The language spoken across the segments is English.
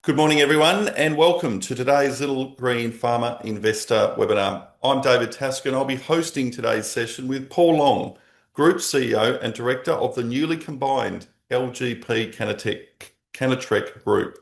Good morning, everyone, and welcome to today's Little Green Pharma Investor webinar. I'm David Tasker, and I'll be hosting today's session with Paul Long, Group CEO and Director of the newly combined LGP Cannatrek Group.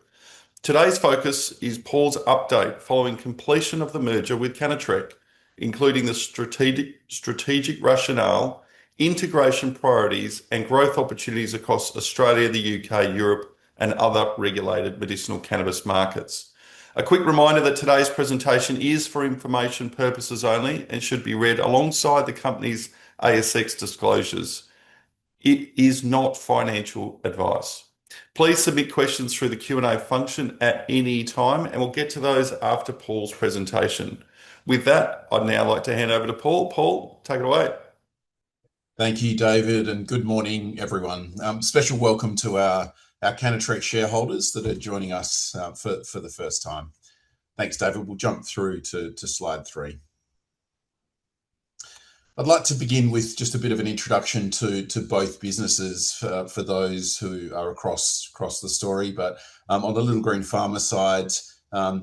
Today's focus is Paul's update following completion of the merger with Cannatrek, including the strategic rationale, integration priorities, and growth opportunities across Australia, the UK, Europe, and other regulated medicinal cannabis markets. A quick reminder that today's presentation is for information purposes only and should be read alongside the company's ASX disclosures. It is not financial advice. Please submit questions through the Q&A function at any time, and we'll get to those after Paul's presentation. With that, I'd now like to hand over to Paul. Paul, take it away. Thank you, David, and good morning, everyone. Special welcome to our Cannatrek shareholders that are joining us for the first time. Thanks, David. We'll jump through to slide 3. I'd like to begin with just a bit of an introduction to both businesses for those who are across the story. But on the Little Green Pharma side,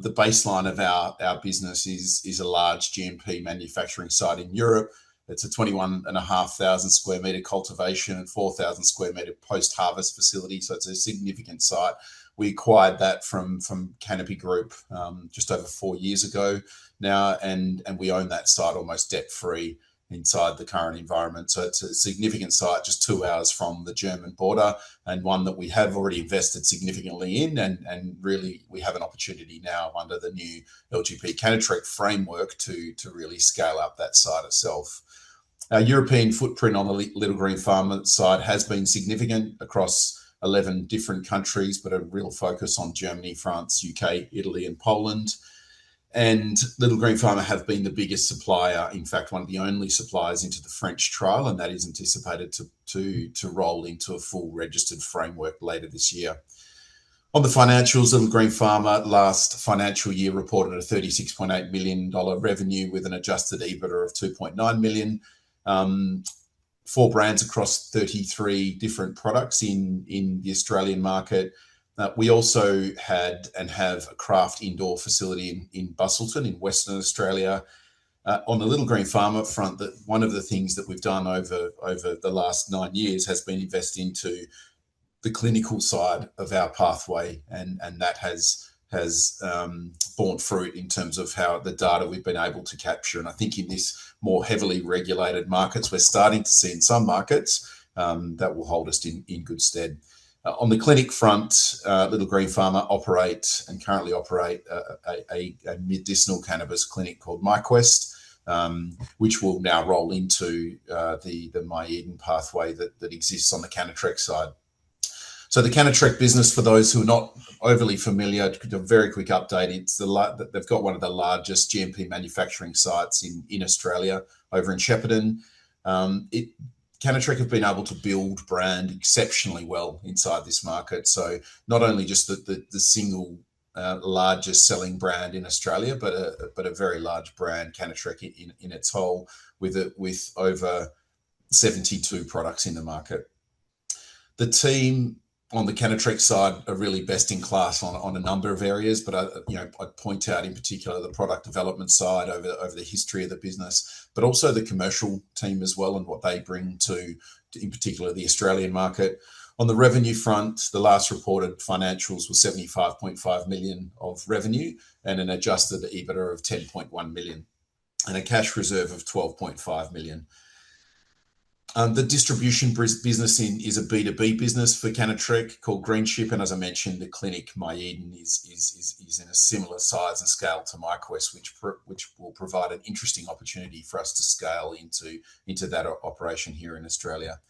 the baseline of our business is a large GMP manufacturing site in Europe. It's a 21,500 square metre cultivation and 4,000 square metre post-harvest facility, so it's a significant site. We acquired that from Canopy Group just over 4 years ago now, and we own that site almost debt-free inside the current environment. So it's a significant site, just 2 hours from the German border, and one that we have already invested significantly in, and really we have an opportunity now under the new LGP Cannatrek framework to really scale up that site itself. Our European footprint on the Little Green Pharma side has been significant across 11 different countries, but a real focus on Germany, France, UK, Italy, and Poland. And Little Green Pharma have been the biggest supplier, in fact, one of the only suppliers into the French trial, and that is anticipated to roll into a full registered framework later this year. On the financials, Little Green Pharma last financial year reported a $36.8 million revenue with an adjusted EBITDA of $2.9 million. 4 brands across 33 different products in the Australian market. We also had and have a craft indoor facility in Busselton in Western Australia. On the Little Green Pharma front, one of the things that we've done over the last 9 years has been invest into the clinical side of our pathway, and that has borne fruit in terms of how the data we've been able to capture. And I think in this more heavily regulated markets, we're starting to see in some markets that will hold us in good stead. On the clinic front, Little Green Pharma currently operate a medicinal cannabis clinic called MyQuest, which will now roll into the My Eden pathway that exists on the Cannatrek side. So the Cannatrek business, for those who are not overly familiar, a very quick update. They've got one of the largest GMP manufacturing sites in Australia, over in Shepparton. Cannatrek have been able to build brand exceptionally well inside this market. So not only just the single largest selling brand in Australia, but a very large brand, Cannatrek in its whole, with over 72 products in the market. The team on the Cannatrek side are really best in class on a number of areas, but I'd point out in particular the product development side over the history of the business, but also the commercial team as well and what they bring to in particular the Australian market. On the revenue front, the last reported financials were 75.5 million of revenue and an adjusted EBITDA of 10.1 million and a cash reserve of 12.5 million. The distribution business is a B2B business for Cannatrek called Greenship, and as I mentioned, the clinic My Eden is in a similar size and scale to MyQuest, which will provide an interesting opportunity for us to scale into that operation here in Australia.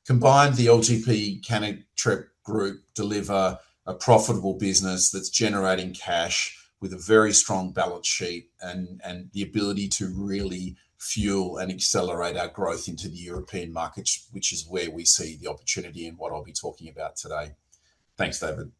Combined, the LGP Cannatrek Group deliver a profitable business that's generating cash with a very strong balance sheet and the ability to really fuel and accelerate our growth into the European market, which is where we see the opportunity and what I'll be talking about today. Thanks, David.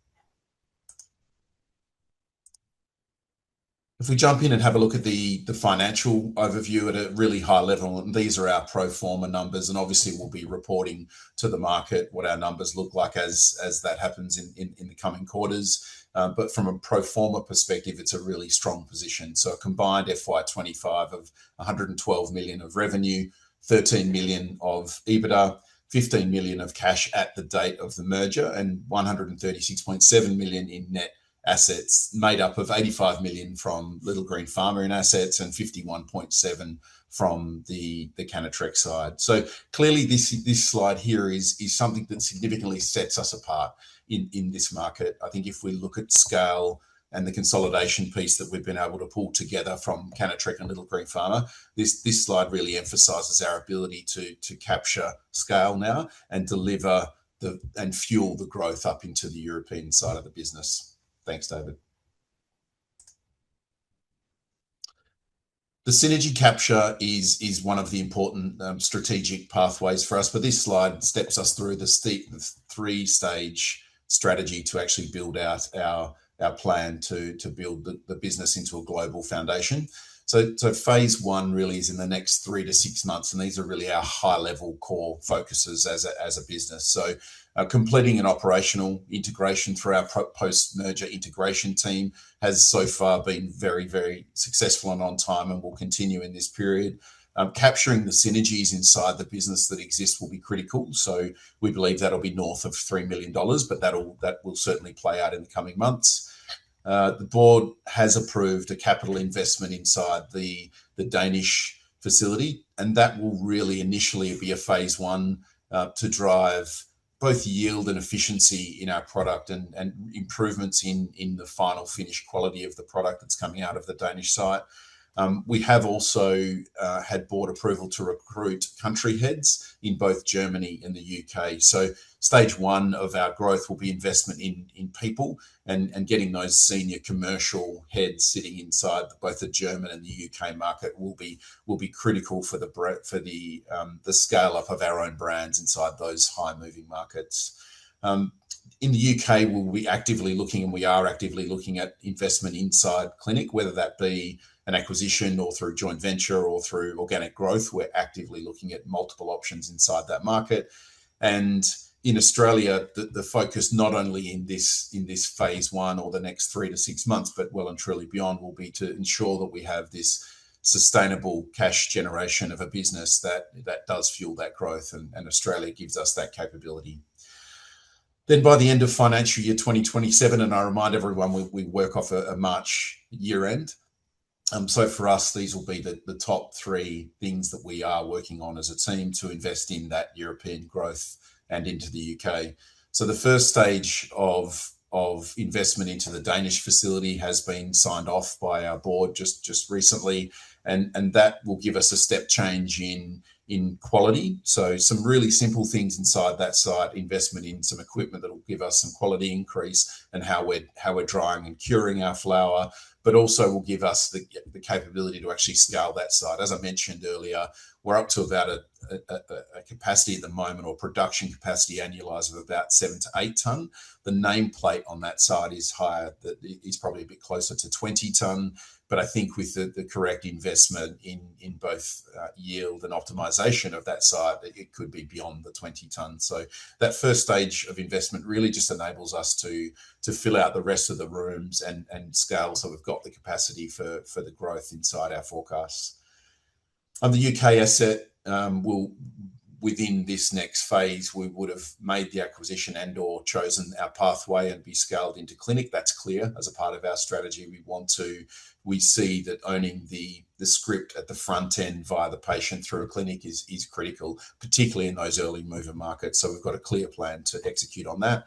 If we jump in and have a look at the financial overview at a really high level, and these are our pro forma numbers, and obviously we'll be reporting to the market what our numbers look like as that happens in the coming quarters. But from a pro forma perspective, it's a really strong position. So a combined FY25 of 112 million of revenue, 13 million of EBITDA, 15 million of cash at the date of the merger, and 136.7 million in net assets, made up of 85 million from Little Green Pharma in assets and 51.7 from the Cannatrek side. So clearly this slide here is something that significantly sets us apart in this market. I think if we look at scale and the consolidation piece that we've been able to pull together from Cannatrek and Little Green Pharma, this slide really emphasises our ability to capture scale now and deliver and fuel the growth up into the European side of the business. Thanks, David. The synergy capture is one of the important strategic pathways for us, but this slide steps us through the three-stage strategy to actually build out our plan to build the business into a global foundation. So phase one really is in the next 3 to 6 months, and these are really our high-level core focuses as a business. So completing an operational integration through our post-merger integration team has so far been very, very successful and on time, and will continue in this period. Capturing the synergies inside the business that exist will be critical. So we believe that'll be north of $3 million, but that will certainly play out in the coming months. The board has approved a capital investment inside the Danish facility, and that will really initially be a phase one to drive both yield and efficiency in our product and improvements in the final finished quality of the product that's coming out of the Danish site. We have also had board approval to recruit country heads in both Germany and the UK. So stage one of our growth will be investment in people and getting those senior commercial heads sitting inside both the German and the UK market will be critical for the scale up of our own brands inside those high moving markets. In the UK, we'll be actively looking, and we are actively looking at investment inside clinic, whether that be an acquisition or through joint venture or through organic growth. We're actively looking at multiple options inside that market. And in Australia, the focus not only in this phase one or the next 3 to 6 months, but well and truly beyond, will be to ensure that we have this sustainable cash generation of a business that does fuel that growth, and Australia gives us that capability. Then by the end of financial year 2027, and I remind everyone we work off a March year end. So for us, these will be the top 3 things that we are working on as a team to invest in that European growth and into the UK. So the first stage of investment into the Danish facility has been signed off by our board just recently, and that will give us a step change in quality. So some really simple things inside that site, investment in some equipment that will give us some quality increase and how we're drying and curing our flower, but also will give us the capability to actually scale that site. As I mentioned earlier, we're up to about a capacity at the moment, or production capacity annualized, of about 7 to 8 tonne. The nameplate on that site is higher, that is probably a bit closer to 20 tonne. But I think with the correct investment in both yield and optimization of that site, it could be beyond the 20 tonne. So that first stage of investment really just enables us to fill out the rest of the rooms and scale, so we've got the capacity for the growth inside our forecasts. On the UK asset, within this next phase, we would have made the acquisition and or chosen our pathway and be scaled into clinic. That's clear as a part of our strategy. We see that owning the script at the front end via the patient through a clinic is critical, particularly in those early mover markets. So we've got a clear plan to execute on that.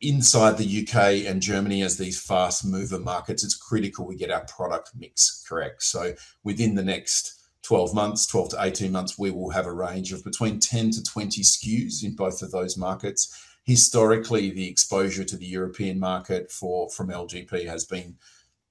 Inside the UK and Germany, as these fast mover markets, it's critical we get our product mix correct. So within the next 12 to 18 months, we will have a range of between 10 to 20 SKUs in both of those markets. Historically, the exposure to the European market from LGP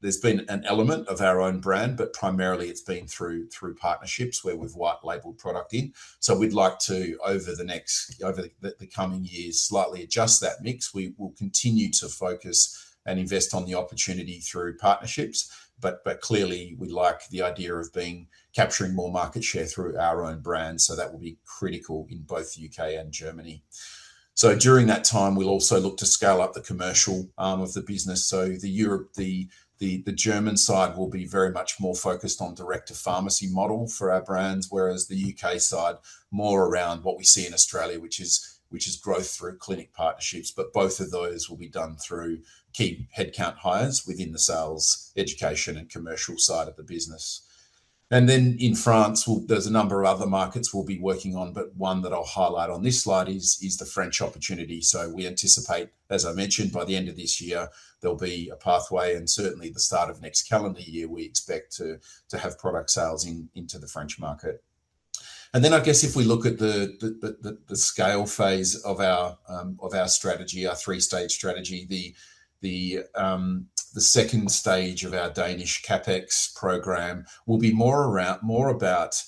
there's been an element of our own brand, but primarily it's been through partnerships where we've white labeled product in. So we'd like to, over the coming years, slightly adjust that mix. We will continue to focus and invest on the opportunity through partnerships. But clearly, we like the idea of capturing more market share through our own brand. So that will be critical in both the UK and Germany. So during that time, we'll also look to scale up the commercial arm of the business. So the German side will be very much more focused on direct-to-pharmacy model for our brands, whereas the UK side more around what we see in Australia, which is growth through clinic partnerships. But both of those will be done through key headcount hires within the sales, education, and commercial side of the business. And then in France, there's a number of other markets we'll be working on, but one that I'll highlight on this slide is the French opportunity. So we anticipate, as I mentioned, by the end of this year, there'll be a pathway, and certainly the start of next calendar year, we expect to have product sales into the French market. And then I guess if we look at the scale phase of our strategy, our three-stage strategy, the second stage of our Danish CapEx program will be more about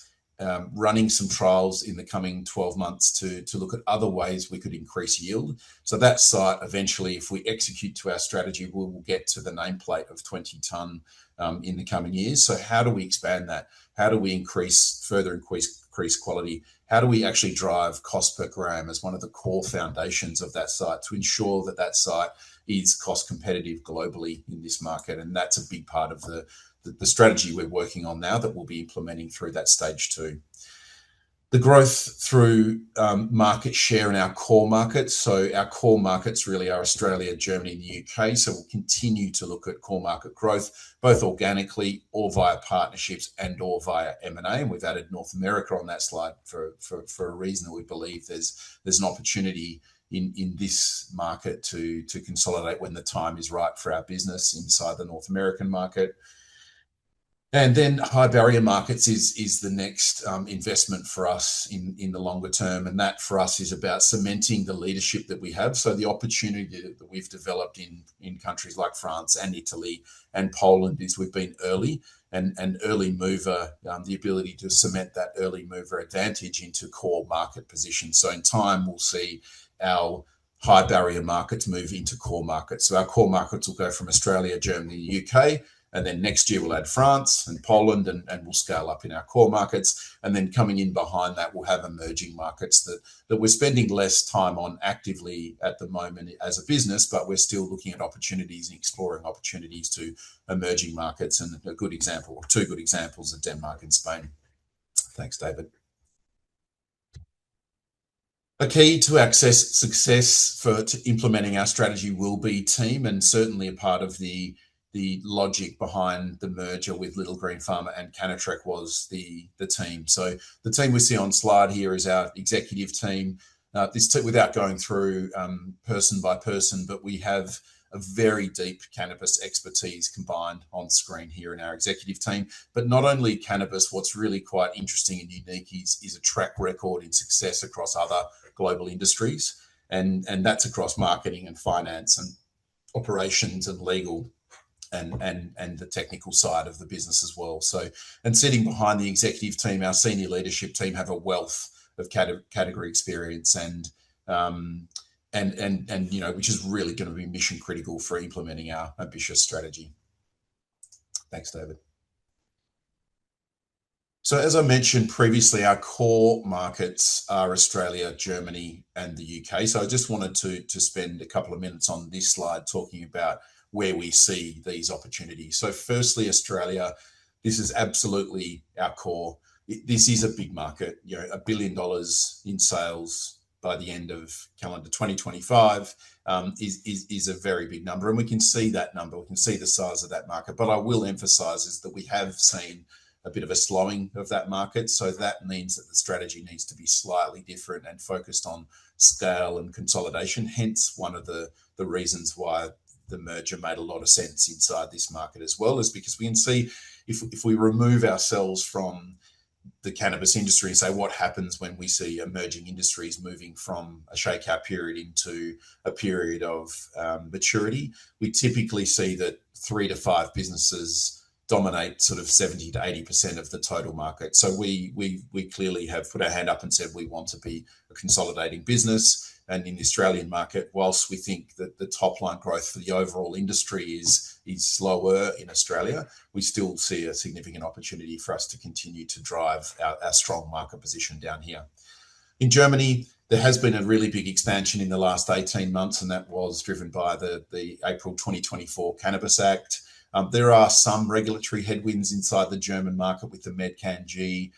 running some trials in the coming 12 months to look at other ways we could increase yield. So that site, eventually, if we execute to our strategy, we will get to the nameplate of 20 tonne in the coming years. So how do we expand that? How do we further increase quality? How do we actually drive cost per gram as one of the core foundations of that site to ensure that site is cost competitive globally in this market? And that's a big part of the strategy we're working on now that we'll be implementing through that stage 2. The growth through market share in our core markets. So our core markets really are Australia, Germany, and the UK. So we'll continue to look at core market growth, both organically or via partnerships and or via M&A. And we've added North America on that slide for a reason that we believe there's an opportunity in this market to consolidate when the time is right for our business inside the North American market. And then high barrier markets is the next investment for us in the longer term. And that for us is about cementing the leadership that we have. So the opportunity that we've developed in countries like France and Italy and Poland is we've been early and early mover, the ability to cement that early mover advantage into core market positions. So in time, we'll see our high barrier markets move into core markets. So our core markets will go from Australia, Germany, UK, and then next year we'll add France and Poland, and we'll scale up in our core markets. And then coming in behind that, we'll have emerging markets that we're spending less time on actively at the moment as a business, but we're still looking at opportunities and exploring opportunities to emerging markets. And a good example, or two good examples, are Denmark and Spain. Thanks, David. A key to success to implementing our strategy will be team, and certainly a part of the logic behind the merger with Little Green Pharma and Cannatrek was the team. So the team we see on slide here is our executive team. Without going through person by person, but we have a very deep cannabis expertise combined on screen here in our executive team. But not only cannabis, what's really quite interesting and unique is a track record in success across other global industries. And that's across marketing and finance and operations and legal and the technical side of the business as well. So, and sitting behind the executive team, our senior leadership team have a wealth of category experience and which is really going to be mission critical for implementing our ambitious strategy. Thanks, David. So as I mentioned previously, our core markets are Australia, Germany, and the UK. So I just wanted to spend a couple of minutes on this slide talking about where we see these opportunities. So firstly, Australia, this is absolutely our core. This is a big market, $1 billion in sales by the end of calendar 2025 is a very big number. And we can see that number, we can see the size of that market. But I will emphasize is that we have seen a bit of a slowing of that market. So that means that the strategy needs to be slightly different and focused on scale and consolidation. Hence, one of the reasons why the merger made a lot of sense inside this market as well, is because we can see if we remove ourselves from the cannabis industry and say what happens when we see emerging industries moving from a shakeout period into a period of maturity, we typically see that 3 to 5 businesses dominate sort of 70 to 80% of the total market. So we clearly have put our hand up and said we want to be a consolidating business. and in the Australian market, whilst we think that the top line growth for the overall industry is slower in Australia, we still see a significant opportunity for us to continue to drive our strong market position down here. In Germany, there has been a really big expansion in the last 18 months, and that was driven by the April 2024 Cannabis Act. There are some regulatory headwinds inside the German market with the MedCanG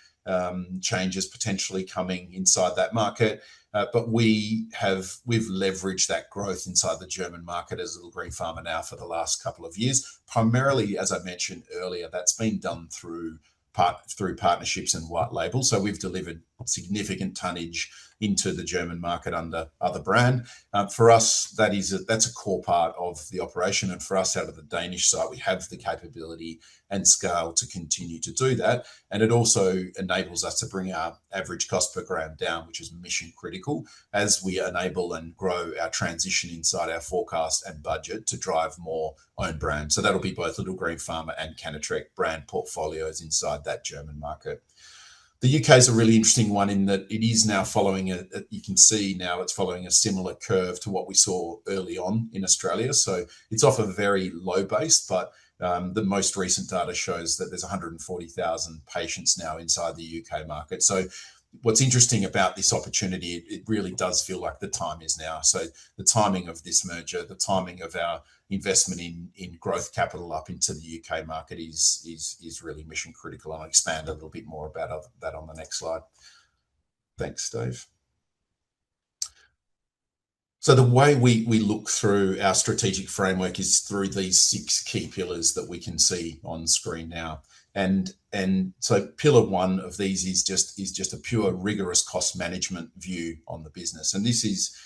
changes potentially coming inside that market. But we've leveraged that growth inside the German market as Little Green Pharma now for the last couple of years. Primarily, as I mentioned earlier, that's been done through partnerships and white labels. So we've delivered significant tonnage into the German market under other brand. For us, that's a core part of the operation. And for us out of the Danish side, we have the capability and scale to continue to do that. And it also enables us to bring our average cost per gram down, which is mission critical as we enable and grow our transition inside our forecast and budget to drive more own brand. So that'll be both Little Green Pharma and Cannatrek brand portfolios inside that German market. The UK is a really interesting one in that it is now following you can see now it's following a similar curve to what we saw early on in Australia. So it's off a very low base, but the most recent data shows that there's 140,000 patients now inside the UK market. So what's interesting about this opportunity, it really does feel like the time is now. So the timing of this merger, the timing of our investment in growth capital up into the UK market is really mission critical. I'll expand a little bit more about that on the next slide. Thanks, Dave. So the way we look through our strategic framework is through these 6 key pillars that we can see on screen now. And so pillar 1 of these is just a pure rigorous cost management view on the business. And this is,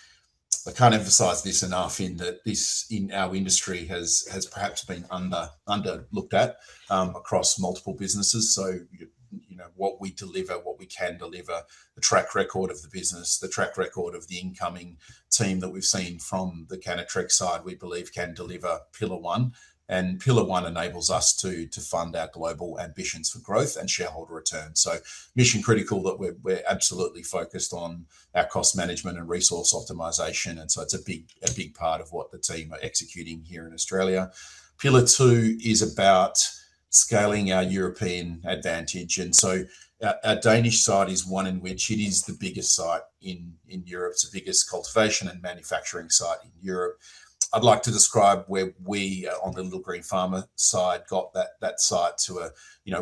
I can't emphasize this enough, in that this in our industry has perhaps been under looked at across multiple businesses. So what we deliver, what we can deliver, the track record of the business, the track record of the incoming team that we've seen from the Cannatrek side, we believe can deliver pillar 1. And pillar 1 enables us to fund our global ambitions for growth and shareholder returns. So mission critical that we're absolutely focused on our cost management and resource optimization. And so it's a big part of what the team are executing here in Australia. Pillar 2 is about scaling our European advantage. And so our Danish side is one in which it is the biggest site in Europe. It's the biggest cultivation and manufacturing site in Europe. I'd like to describe where we on the Little Green Pharma side got that site to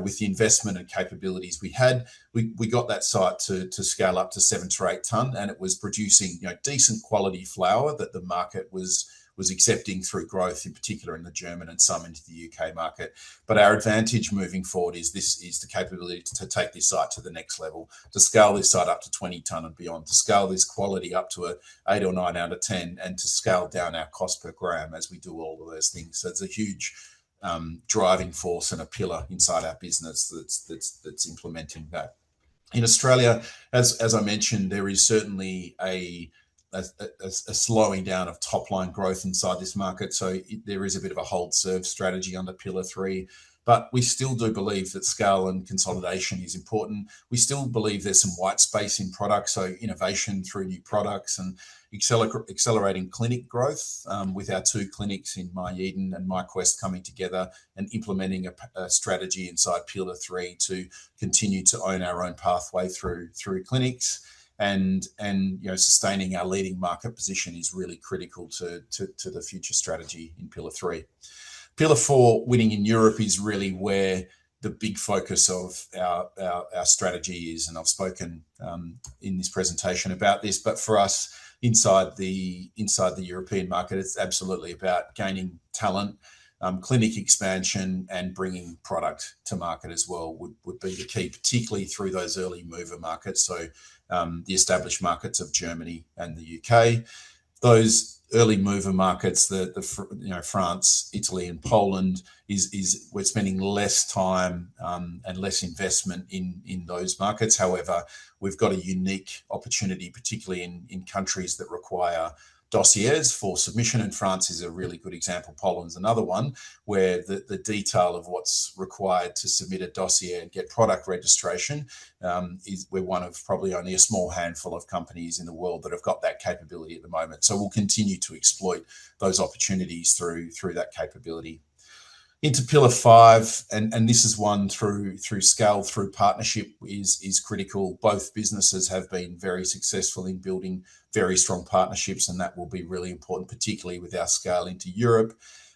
with the investment and capabilities we had, we got that site to scale up to 7 to 8 ton, and it was producing decent quality flower that the market was accepting through growth, in particular in the German and some into the UK market. But our advantage moving forward is the capability to take this site to the next level, to scale this site up to 20 tonne and beyond, to scale this quality up to a 8 or 9 out of 10, and to scale down our cost per gram as we do all of those things. So it's a huge driving force and a pillar inside our business that's implementing that. In Australia, as I mentioned, there is certainly a slowing down of top line growth inside this market. So there is a bit of a hold serve strategy under pillar 3, but we still do believe that scale and consolidation is important. We still believe there's some white space in products, so innovation through new products and accelerating clinic growth with our 2 clinics in My Eden and My Quest coming together and implementing a strategy inside pillar 3 to continue to own our own pathway through clinics. And sustaining our leading market position is really critical to the future strategy in pillar 3. Pillar 4, winning in Europe, is really where the big focus of our strategy is, and I've spoken in this presentation about this. But for us, inside the European market, it's absolutely about gaining talent, clinic expansion, and bringing product to market as well would be the key, particularly through those early mover markets. So the established markets of Germany and the UK, those early mover markets, France, Italy, and Poland, is we're spending less time and less investment in those markets. However, we've got a unique opportunity, particularly in countries that require dossiers for submission, and France is a really good example. Poland's another one, where the detail of what's required to submit a dossier and get product registration we're one of probably only a small handful of companies in the world that have got that capability at the moment. So we'll continue to exploit those opportunities through that capability. Into pillar 5, and this is one through scale, through partnership is critical. Both businesses have been very successful in building very strong partnerships, and that will be really important, particularly with our scale into Europe.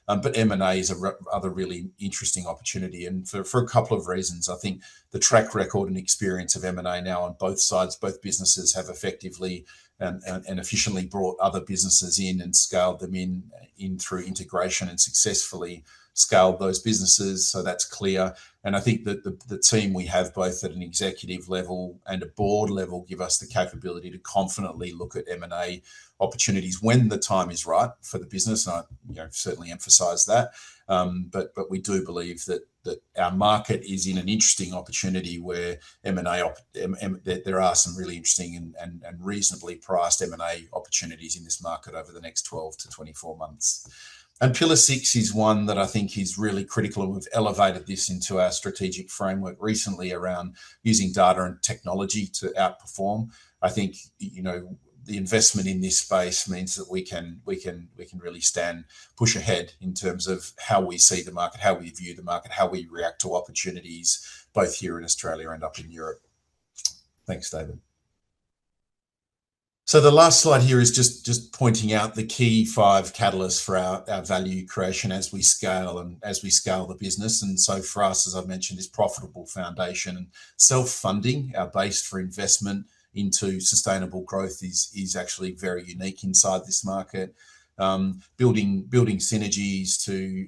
But M&A is other really interesting opportunity, and for a couple of reasons. I think the track record and experience of M&A now on both sides, both businesses have effectively and efficiently brought other businesses in and scaled them in through integration and successfully scaled those businesses. So that's clear. And I think that the team we have both at an executive level and a board level give us the capability to confidently look at M&A opportunities when the time is right for the business. And I certainly emphasize that. But we do believe that our market is in an interesting opportunity where there are some really interesting and reasonably priced M&A opportunities in this market over the next 12 to 24 months. And pillar 6 is one that I think is really critical, and we've elevated this into our strategic framework recently around using data and technology to outperform. I think the investment in this space means that we can really push ahead in terms of how we see the market, how we view the market, how we react to opportunities, both here in Australia and up in Europe. Thanks, David. So the last slide here is just pointing out the key 5 catalysts for our value creation as we scale the business. And so for us, as I've mentioned, is profitable foundation and self-funding. Our base for investment into sustainable growth is actually very unique inside this market. Building synergies to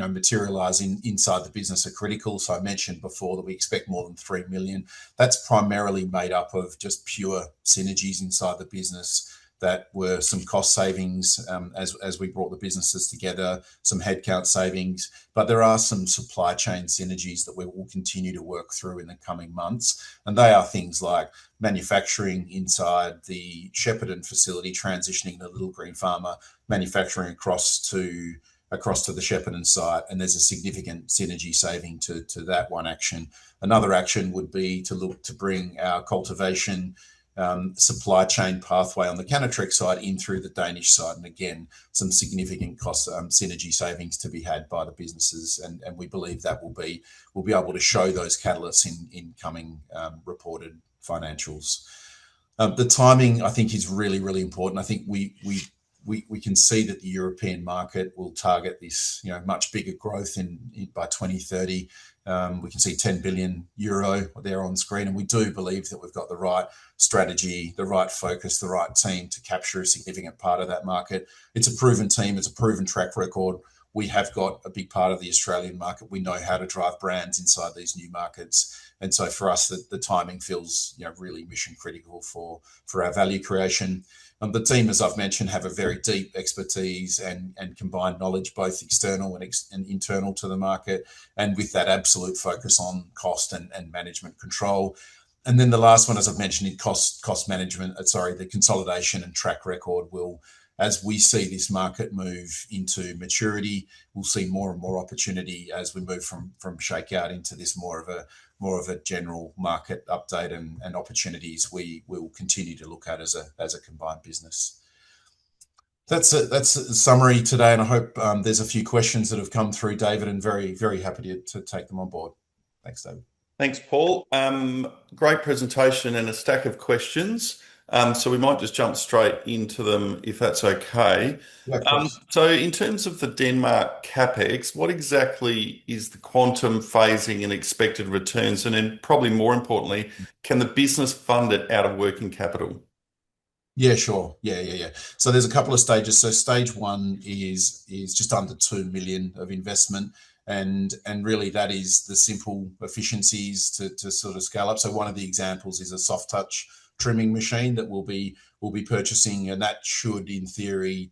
materialize inside the business are critical. So I mentioned before that we expect more than 3 million. That's primarily made up of just pure synergies inside the business. That were some cost savings as we brought the businesses together, some headcount savings, but there are some supply chain synergies that we will continue to work through in the coming months. And they are things like manufacturing inside the Shepparton facility, transitioning the Little Green Pharma manufacturing across to the Shepparton site, and there's a significant synergy saving to that one action. Another action would be to look to bring our cultivation supply chain pathway on the Cannatrek side in through the Danish side, and again some significant cost synergy savings to be had by the businesses, and we believe that we'll be able to show those catalysts in coming reported financials. The timing I think is really, really important. I think we can see that the European market will target this much bigger growth by 2030. We can see 10 billion euro there on screen, and we do believe that we've got the right strategy, the right focus, the right team to capture a significant part of that market. It's a proven team, it's a proven track record. We have got a big part of the Australian market. We know how to drive brands inside these new markets, and so for us, the timing feels really mission critical for our value creation. The team, as I've mentioned, have a very deep expertise and combined knowledge, both external and internal to the market, and with that absolute focus on cost and management control. And then the last one, as I've mentioned, in cost management, the consolidation and track record will, as we see this market move into maturity, we'll see more and more opportunity as we move from shakeout into this more of a general market update and opportunities we will continue to look at as a combined business. That's a summary today, and I hope there's a few questions that have come through, David, and very, very happy to take them on board. Thanks, David. Thanks, Paul. Great presentation and a stack of questions. So we might just jump straight into them if that's okay. Yeah, of course. So in terms of the Denmark CapEx, what exactly is the quantum, phasing and expected returns? And then probably more importantly, can the business fund it out of working capital? Yeah, sure. Yeah. So there's a couple of stages. So stage 1 is just under 2 million of investment. And really that is the simple efficiencies to sort of scale up. So one of the examples is a soft touch trimming machine that we'll be purchasing, and that should, in theory,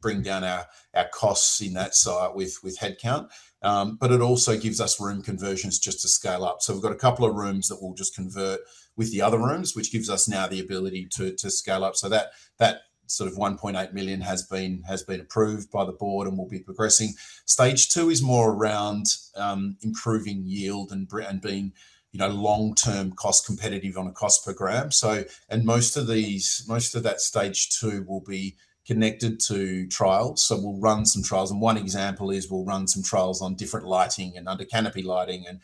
bring down our costs in that site with headcount. But it also gives us room conversions just to scale up. So we've got a couple of rooms that we'll just convert with the other rooms, which gives us now the ability to scale up. So that sort of 1.8 million has been approved by the board and will be progressing. Stage 2 is more around improving yield and being long-term cost competitive on a cost per gram. So, and most of that stage 2 will be connected to trials. So we'll run some trials, and one example is we'll run some trials on different lighting and under canopy lighting and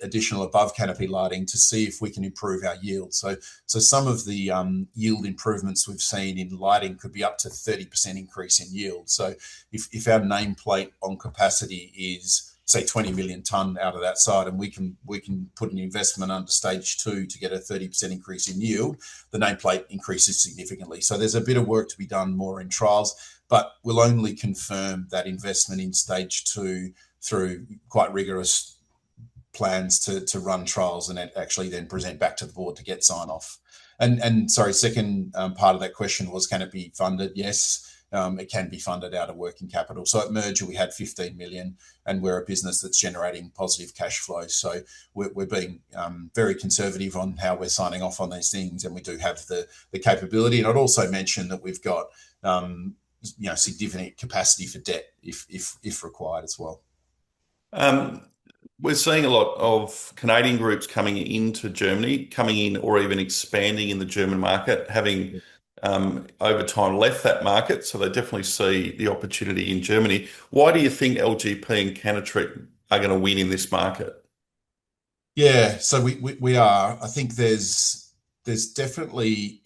additional above canopy lighting to see if we can improve our yield. So some of the yield improvements we've seen in lighting could be up to 30% increase in yield. So if our nameplate on capacity is, say, 20 million tonne out of that side, and we can put an investment under stage 2 to get a 30% increase in yield, the nameplate increases significantly. So there's a bit of work to be done more in trials, but we'll only confirm that investment in stage 2 through quite rigorous plans to run trials and actually then present back to the board to get sign off. And sorry, second part of that question was, can it be funded? Yes. It can be funded out of working capital. So at merger, we had 15 million, and we're a business that's generating positive cash flow. So we're being very conservative on how we're signing off on these things, and we do have the capability. And I'd also mention that we've got significant capacity for debt if required as well. We're seeing a lot of Canadian groups coming into Germany, coming in or even expanding in the German market, having over time left that market. So they definitely see the opportunity in Germany. Why do you think LGP and Cannatrek are going to win in this market? Yeah, so we are. I think there's definitely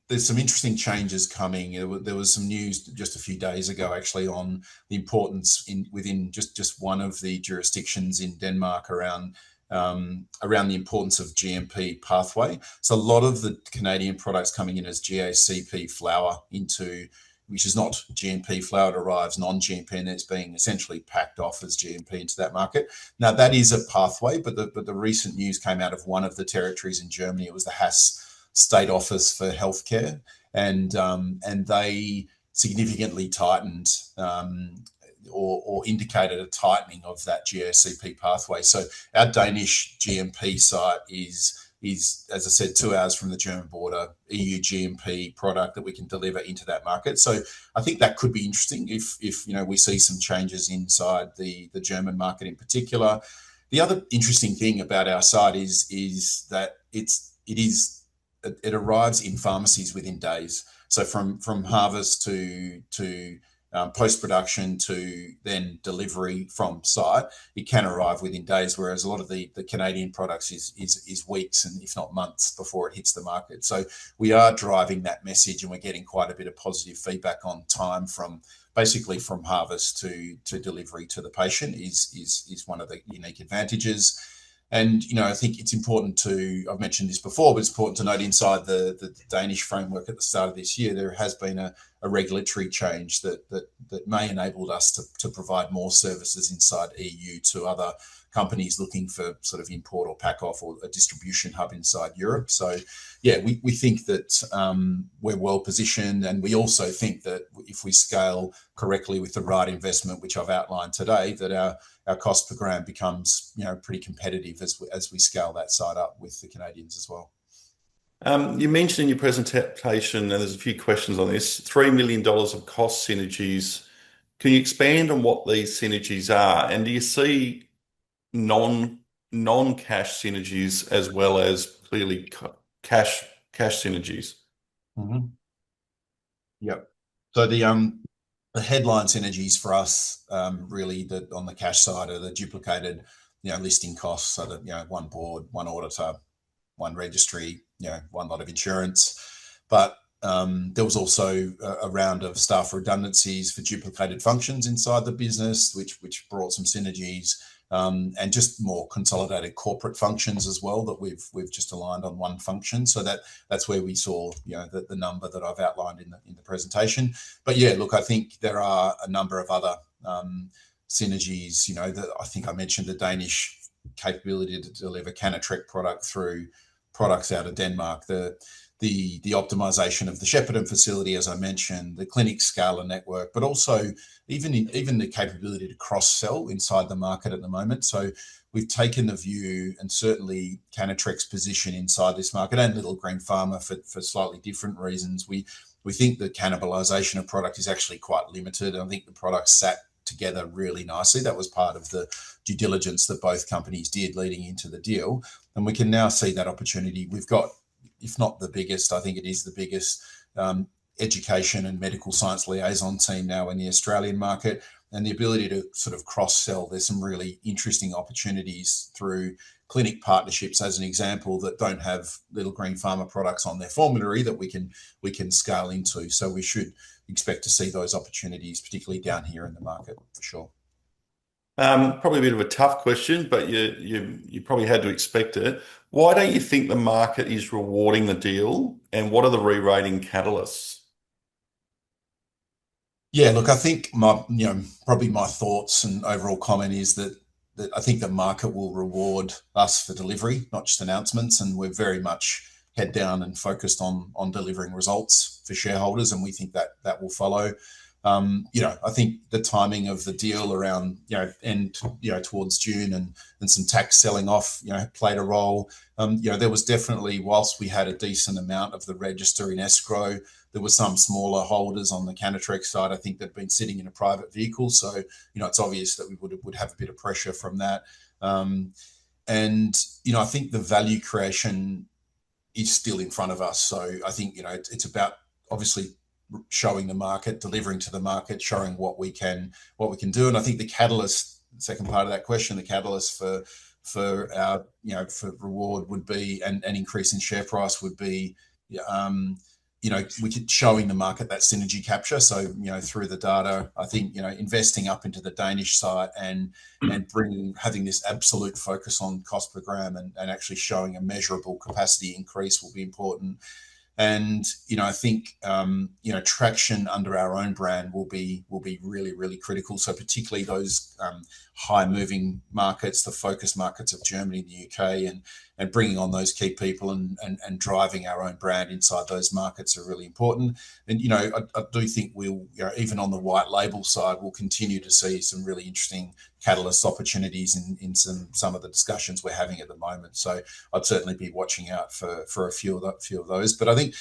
there's some interesting changes coming. There was some news just a few days ago, actually, on the importance within just one of the jurisdictions in Denmark around the importance of GMP pathway. So a lot of the Canadian products coming in as GACP flour which is not GMP flour, it arrives non-GMP, and it's being essentially packed off as GMP into that market. Now that is a pathway, but the recent news came out of one of the territories in Germany. It was the Hesse State Office for Healthcare, and they significantly tightened or indicated a tightening of that GACP pathway. So our Danish GMP site is, as I said, 2 hours from the German border, EU GMP product that we can deliver into that market. So I think that could be interesting if we see some changes inside the German market in particular. The other interesting thing about our site is that it arrives in pharmacies within days. So from harvest to post-production to then delivery from site, it can arrive within days, whereas a lot of the Canadian products is weeks and if not months before it hits the market. So we are driving that message, and we're getting quite a bit of positive feedback on time from harvest to delivery to the patient is one of the unique advantages. And, I think it's important I've mentioned this before, but it's important to note inside the Danish framework at the start of this year, there has been a regulatory change that may enable us to provide more services inside EU to other companies looking for sort of import or pack off or a distribution hub inside Europe. So, yeah, we think that we're well positioned, and we also think that if we scale correctly with the right investment, which I've outlined today, that our cost per gram becomes pretty competitive as we scale that side up with the Canadians as well. You mentioned in your presentation, and there's a few questions on this, $3 million of cost synergies. Can you expand on what these synergies are? And do you see non-cash synergies as well as clearly cash synergies? Mm-hmm. Yep. So the headline synergies for us, really, on the cash side are the duplicated, listing costs. So that one board, one auditor, one registry, one lot of insurance. But there was also a round of staff redundancies for duplicated functions inside the business, which brought some synergies, and just more consolidated corporate functions as well that we've just aligned on one function. So that's where we saw the number that I've outlined in the presentation. But yeah, look, I think there are a number of other synergies. I think I mentioned the Danish capability to deliver Cannatrek product through products out of Denmark, the optimization of the Shepparton facility, as I mentioned, the clinic scale and network, but also even the capability to cross-sell inside the market at the moment. So we've taken the view, and certainly Cannatrek's position inside this market, and Little Green Pharma for slightly different reasons. We we think the cannibalization of product is actually quite limited. I think the products sat together really nicely. That was part of the due diligence that both companies did leading into the deal. And we can now see that opportunity. We've got, if not the biggest, I think it is the biggest education and medical science liaison team now in the Australian market, and the ability to sort of cross-sell. There's some really interesting opportunities through clinic partnerships, as an example, that don't have Little Green Pharma products on their formulary that we can scale into. So we should expect to see those opportunities, particularly down here in the market, for sure. Probably a bit of a tough question, but you probably had to expect it. Why don't you think the market is rewarding the deal, and what are the re-rating catalysts? Yeah, look, I think probably my thoughts and overall comment is that I think the market will reward us for delivery, not just announcements, and we're very much head down and focused on delivering results for shareholders, and we think that will follow. I think the timing of the deal around towards June and some tax selling off played a role. There was definitely, whilst we had a decent amount of the register in escrow, there were some smaller holders on the Cannatrek side, I think, that had been sitting in a private vehicle. So, it's obvious that we would have a bit of pressure from that. I think the value creation is still in front of us. So I think, it's about obviously showing the market, delivering to the market, showing what we can do. And I think the catalyst, the second part of that question, the catalyst for our, for reward would be, an increase in share price would be, we could showing the market that synergy capture. So, through the data, I think, investing up into the Danish site and having this absolute focus on cost per gram and actually showing a measurable capacity increase will be important. And, I think, traction under our own brand will be really, really critical. So particularly those high moving markets, the focus markets of Germany, the UK, and bringing on those key people and driving our own brand inside those markets are really important. And, I do think we'll, even on the white label side, we'll continue to see some really interesting catalyst opportunities in some of the discussions we're having at the moment. So I'd certainly be watching out for a few of those. But I think,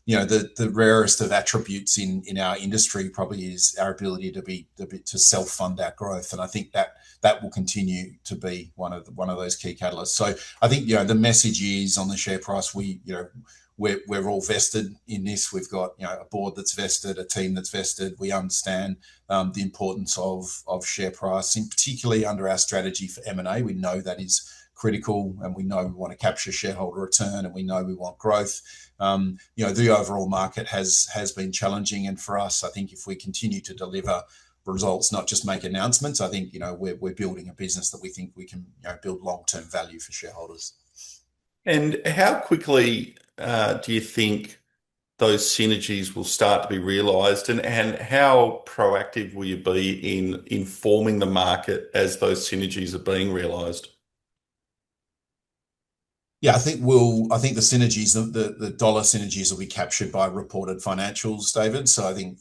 the rarest of attributes in our industry probably is our ability to self-fund our growth, and I think that will continue to be one of those key catalysts. So I think the message is on the share price. We're all vested in this. We've got a board that's vested, a team that's vested. We understand the importance of share price, and particularly under our strategy for M&A. We know that is critical, and we know we want to capture shareholder return, and we know we want growth. The overall market has been challenging, and for us, I think if we continue to deliver results, not just make announcements, I think we're building a business that we think we can build long-term value for shareholders. And how quickly do you think those synergies will start to be realised, and how proactive will you be in informing the market as those synergies are being realised? Yeah, I think the synergies, the dollar synergies will be captured by reported financials, David. So I think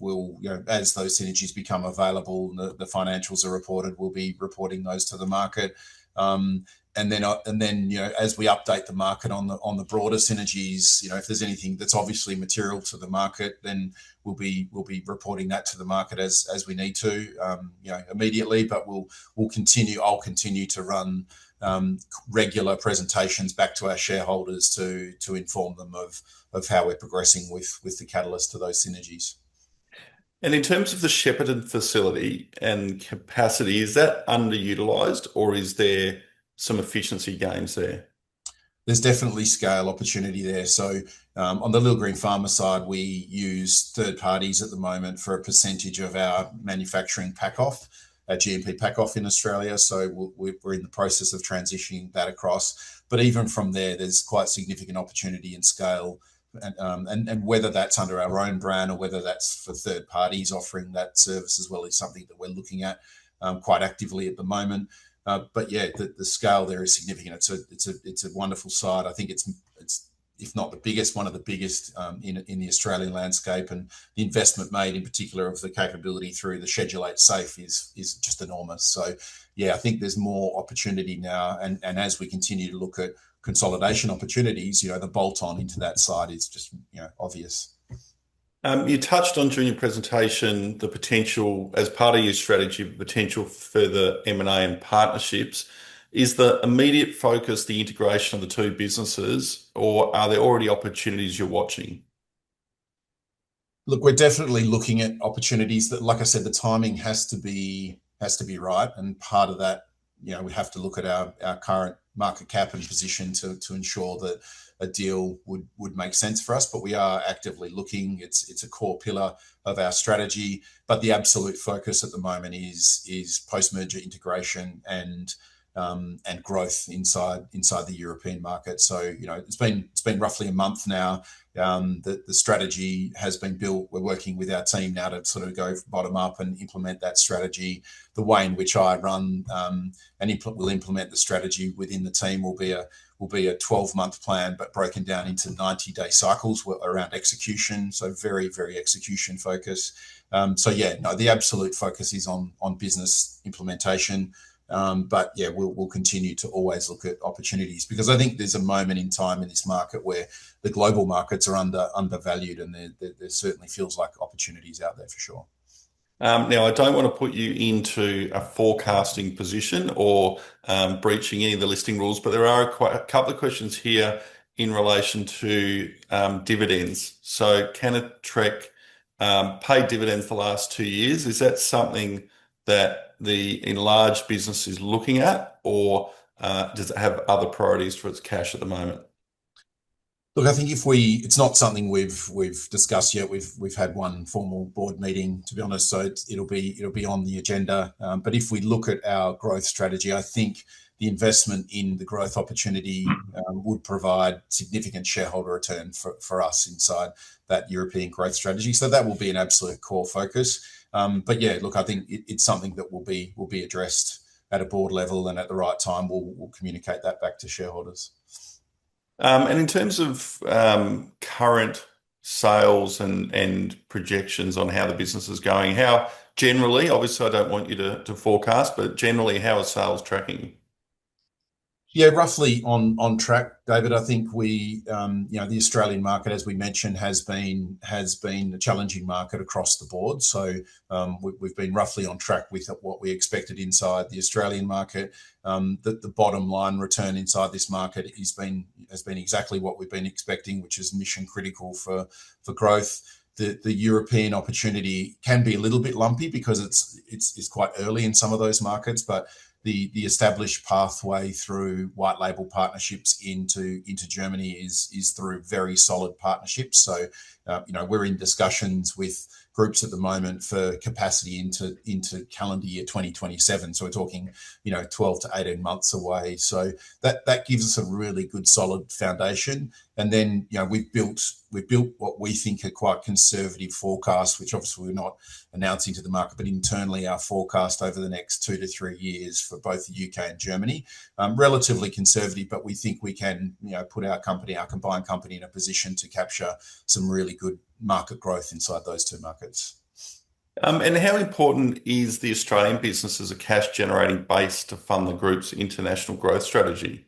as those synergies become available, the financials are reported, we'll be reporting those to the market. And then as we update the market on the broader synergies, if there's anything that's obviously material to the market, then we'll be reporting that to the market as we need to, immediately. But I'll continue to run regular presentations back to our shareholders to inform them of how we're progressing with the catalyst to those synergies. And in terms of the Shepparton facility and capacity, is that underutilized, or is there some efficiency gains there? There's definitely scale opportunity there. So on the Little Green Pharma side, we use third parties at the moment for a percentage of our manufacturing pack off, our GMP pack off in Australia. So we're in the process of transitioning that across. But even from there, there's quite significant opportunity in scale. And whether that's under our own brand or whether that's for third parties offering that service as well is something that we're looking at quite actively at the moment. But yeah, the scale there is significant. It's a wonderful site. I think it's if not the biggest, one of the biggest in the Australian landscape, and the investment made in particular of the capability through the Schedule 8 safe is just enormous. So yeah, I think there's more opportunity now, and as we continue to look at consolidation opportunities, the bolt on into that side is just obvious. You touched on during your presentation the potential, as part of your strategy, potential for further M&A and partnerships. Is the immediate focus the integration of the two businesses, or are there already opportunities you're watching? Look, we're definitely looking at opportunities that, like I said, the timing has to be right, and part of that, we have to look at our current market cap and position to ensure that a deal would make sense for us. But we are actively looking. It's a core pillar of our strategy. But the absolute focus at the moment is post merger integration and growth inside the European market. So it's been roughly a month now. The strategy has been built. We're working with our team now to sort of go bottom up and implement that strategy. The way in which I run will implement the strategy within the team will be a 12-month plan, but broken down into 90-day cycles around execution. So very, very execution focus. The absolute focus is on business implementation. But yeah, we'll continue to always look at opportunities, because I think there's a moment in time in this market where the global markets are undervalued, and there certainly feels like opportunities out there for sure. Now, I don't want to put you into a forecasting position or breaching any of the listing rules, but there are quite a couple of questions here in relation to dividends. So, Cannatrek paid dividends the last 2 years. Is that something that the enlarged business is looking at, or does it have other priorities for its cash at the moment? Look, I think it's not something we've discussed yet. We've had one formal board meeting, to be honest, so it'll be on the agenda. But if we look at our growth strategy, I think the investment in the growth opportunity would provide significant shareholder return for us inside that European growth strategy. So that will be an absolute core focus. But yeah, look, I think it's something that will be addressed at a board level, and at the right time, we'll communicate that back to shareholders. And in terms of current sales and projections on how the business is going, how generally, obviously, I don't want you to forecast, but generally, how are sales tracking? Yeah, roughly on track, David. I think the Australian market, as we mentioned, has been a challenging market across the board. So we've been roughly on track with what we expected inside the Australian market. The bottom line return inside this market has been exactly what we've been expecting, which is mission critical for growth. The European opportunity can be a little bit lumpy because it's quite early in some of those markets, but the established pathway through white label partnerships into Germany is through very solid partnerships. So we're in discussions with groups at the moment for capacity into calendar year 2027. So we're talking 12 to 18 months away. So that gives us a really good solid foundation. And then we've built what we think are quite conservative forecasts, which obviously we're not announcing to the market, but internally our forecast over the next 2 to 3 years for both the UK and Germany, relatively conservative, but we think we can put our combined company in a position to capture some really good market growth inside those two markets. And how important is the Australian business as a cash generating base to fund the group's international growth strategy?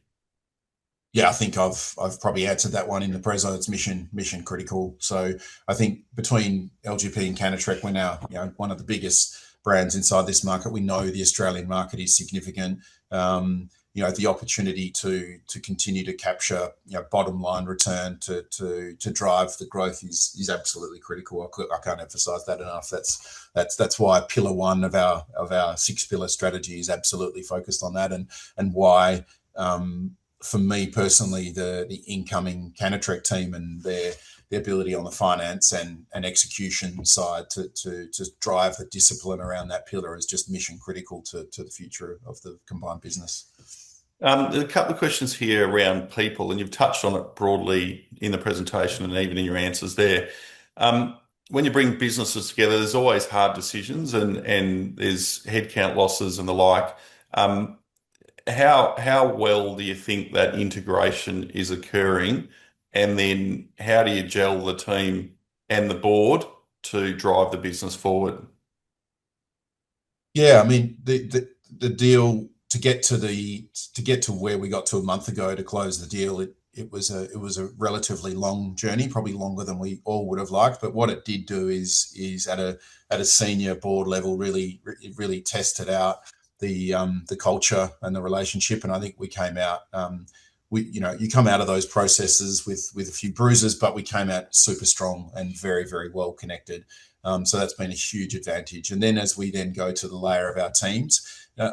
Yeah, I think I've probably answered that one in the preso. It's mission critical. So I think between LGP and Cannatrek, we're now one of the biggest brands inside this market. We know the Australian market is significant. The opportunity to continue to capture bottom line return to drive the growth is absolutely critical. I can't emphasize that enough. That's why pillar one of our 6-pillar strategy is absolutely focused on that, and why for me personally, the incoming Cannatrek team and their ability on the finance and execution side to drive the discipline around that pillar is just mission critical to the future of the combined business. There's a couple of questions here around people, and you've touched on it broadly in the presentation and even in your answers there. When you bring businesses together, there's always hard decisions and there's headcount losses and the like. How well do you think that integration is occurring? And then how do you gel the team and the board to drive the business forward? Yeah, I mean the deal to get to where we got to a month ago to close the deal, it was a relatively long journey, probably longer than we all would have liked. But what it did do is at a senior board level really tested out the culture and the relationship. And I think we came out. You come out of those processes with a few bruises, but we came out super strong and very, very well connected. So that's been a huge advantage. And then as we then go to the layer of our teams, I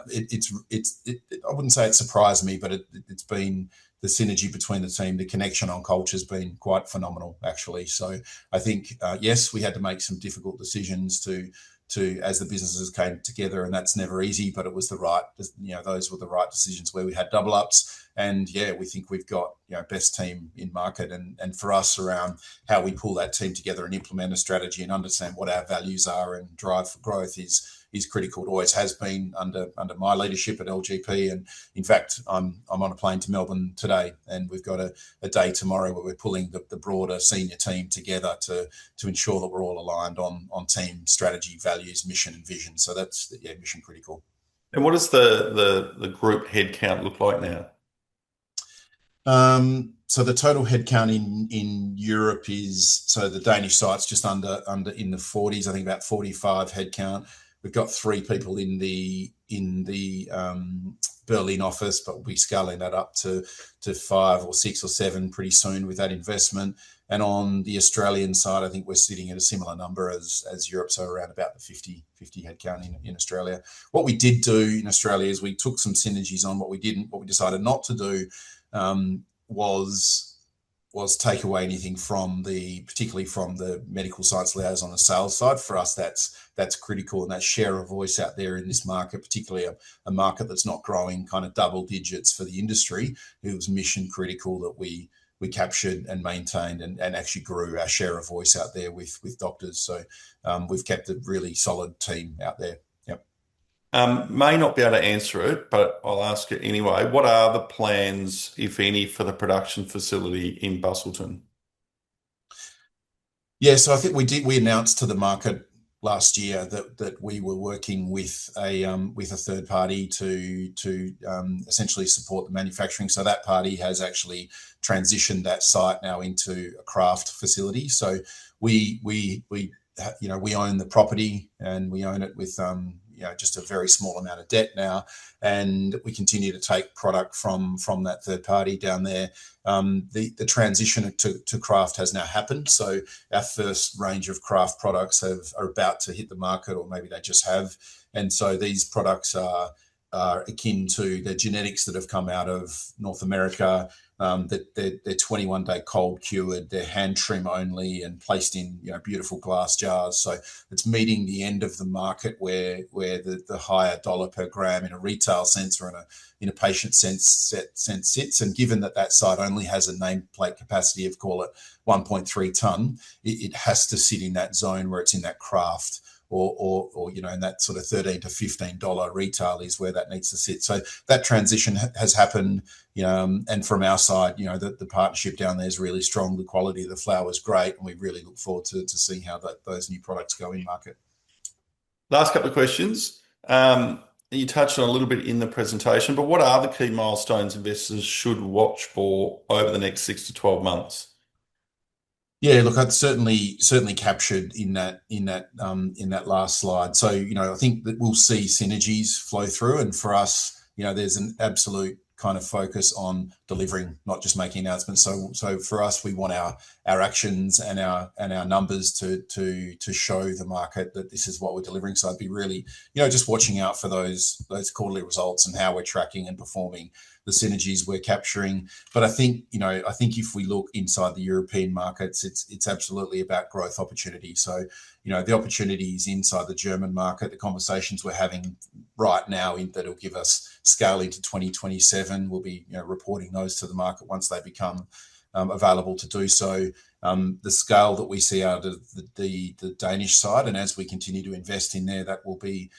wouldn't say it surprised me, but it's been the synergy between the team, the connection on culture has been quite phenomenal, actually. So I think, yes, we had to make some difficult decisions to as the businesses came together, and that's never easy, but it was those were the right decisions where we had double ups. And yeah, we think we've got best team in market, and for us around how we pull that team together and implement a strategy and understand what our values are and drive for growth is critical. It always has been under my leadership at LGP. And in fact, I'm on a plane to Melbourne today, and we've got a day tomorrow where we're pulling the broader senior team together to ensure that we're all aligned on team strategy, values, mission, and vision. So that's mission critical. And what does the group headcount look like now? So the total headcount in Europe the Danish site's just under in the 40s. I think about 45 headcount. We've got 3 people in the Berlin office, but we'll be scaling that up to 5 or 6 or 7 pretty soon with that investment. And on the Australian side, I think we're sitting at a similar number as Europe, so around about the 50 headcount in Australia. What we did do in Australia is we took some synergies on. What we decided not to do was take away anything particularly from the medical science layers on the sales side. For us, that's critical, and that share of voice out there in this market, particularly a market that's not growing kind of double digits for the industry. It was mission critical that we captured and maintained and actually grew our share of voice out there with doctors. So we've kept a really solid team out there. May not be able to answer it, but I'll ask it anyway. What are the plans, if any, for the production facility in Busselton? Yeah, so I think we announced to the market last year that we were working with a third party to essentially support the manufacturing. So that party has actually transitioned that site now into a craft facility. So we own the property, and we own it with just a very small amount of debt now, and we continue to take product from that third party down there. The transition to craft has now happened, so our first range of craft products are about to hit the market, or maybe they just have. And so these products are akin to the genetics that have come out of North America. That they're 21-day cold cured, they're hand trim only, and placed in beautiful glass jars. So it's meeting the end of the market where the higher dollar per gram in a retail sense or in a patient sense sits. And given that site only has a nameplate capacity of, call it 1.3 ton, it has to sit in that zone where it's in that craft, or in that sort of $13 to $15 retail is where that needs to sit. So that transition has happened, and from our side, the partnership down there is really strong. The quality of the flower is great, and we really look forward to seeing how those new products go in market. Last couple of questions. You touched on a little bit in the presentation, but what are the key milestones investors should watch for over the next 6 to 12 months? Yeah, look, I'd certainly captured in that last slide. So I think that we'll see synergies flow through, and for us, there's an absolute kind of focus on delivering, not just making announcements. So for us, we want our actions and our numbers to show the market that this is what we're delivering. So I'd be really just watching out for those quarterly results and how we're tracking and performing, the synergies we're capturing. But I think if we look inside the European markets, it's absolutely about growth opportunity. So the opportunities inside the German market, the conversations we're having right now that'll give us scale into 2027. We'll be reporting those to the market once they become available to do so. The scale that we see out of the Danish side, and as we continue to invest in there, that will be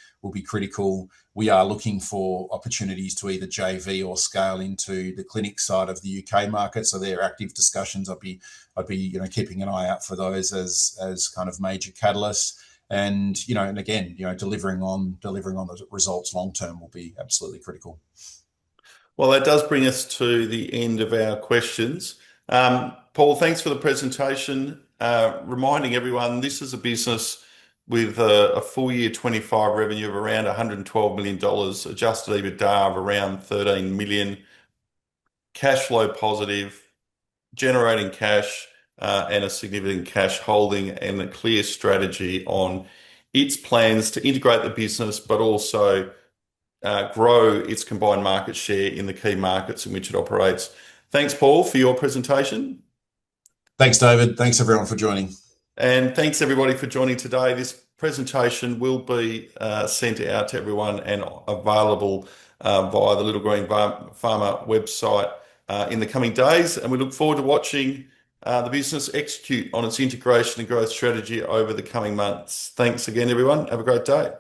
critical. We are looking for opportunities to either JV or scale into the clinic side of the UK market. So they're active discussions. I'd be keeping an eye out for those as kind of major catalysts. And and again, delivering on the results long term will be absolutely critical. Well, that does bring us to the end of our questions. Paul, thanks for the presentation. Reminding everyone, this is a business with a full year 25 revenue of around $112 million, adjusted EBITDA of around 13 million, cash flow positive, generating cash, and a significant cash holding, and a clear strategy on its plans to integrate the business, but also grow its combined market share in the key markets in which it operates. Thanks, Paul, for your presentation. Thanks, David. Thanks, everyone, for joining. And thanks, everybody, for joining today. This presentation will be sent out to everyone and available via the Little Green Pharma website in the coming days. And we look forward to watching the business execute on its integration and growth strategy over the coming months. Thanks again, everyone. Have a great day.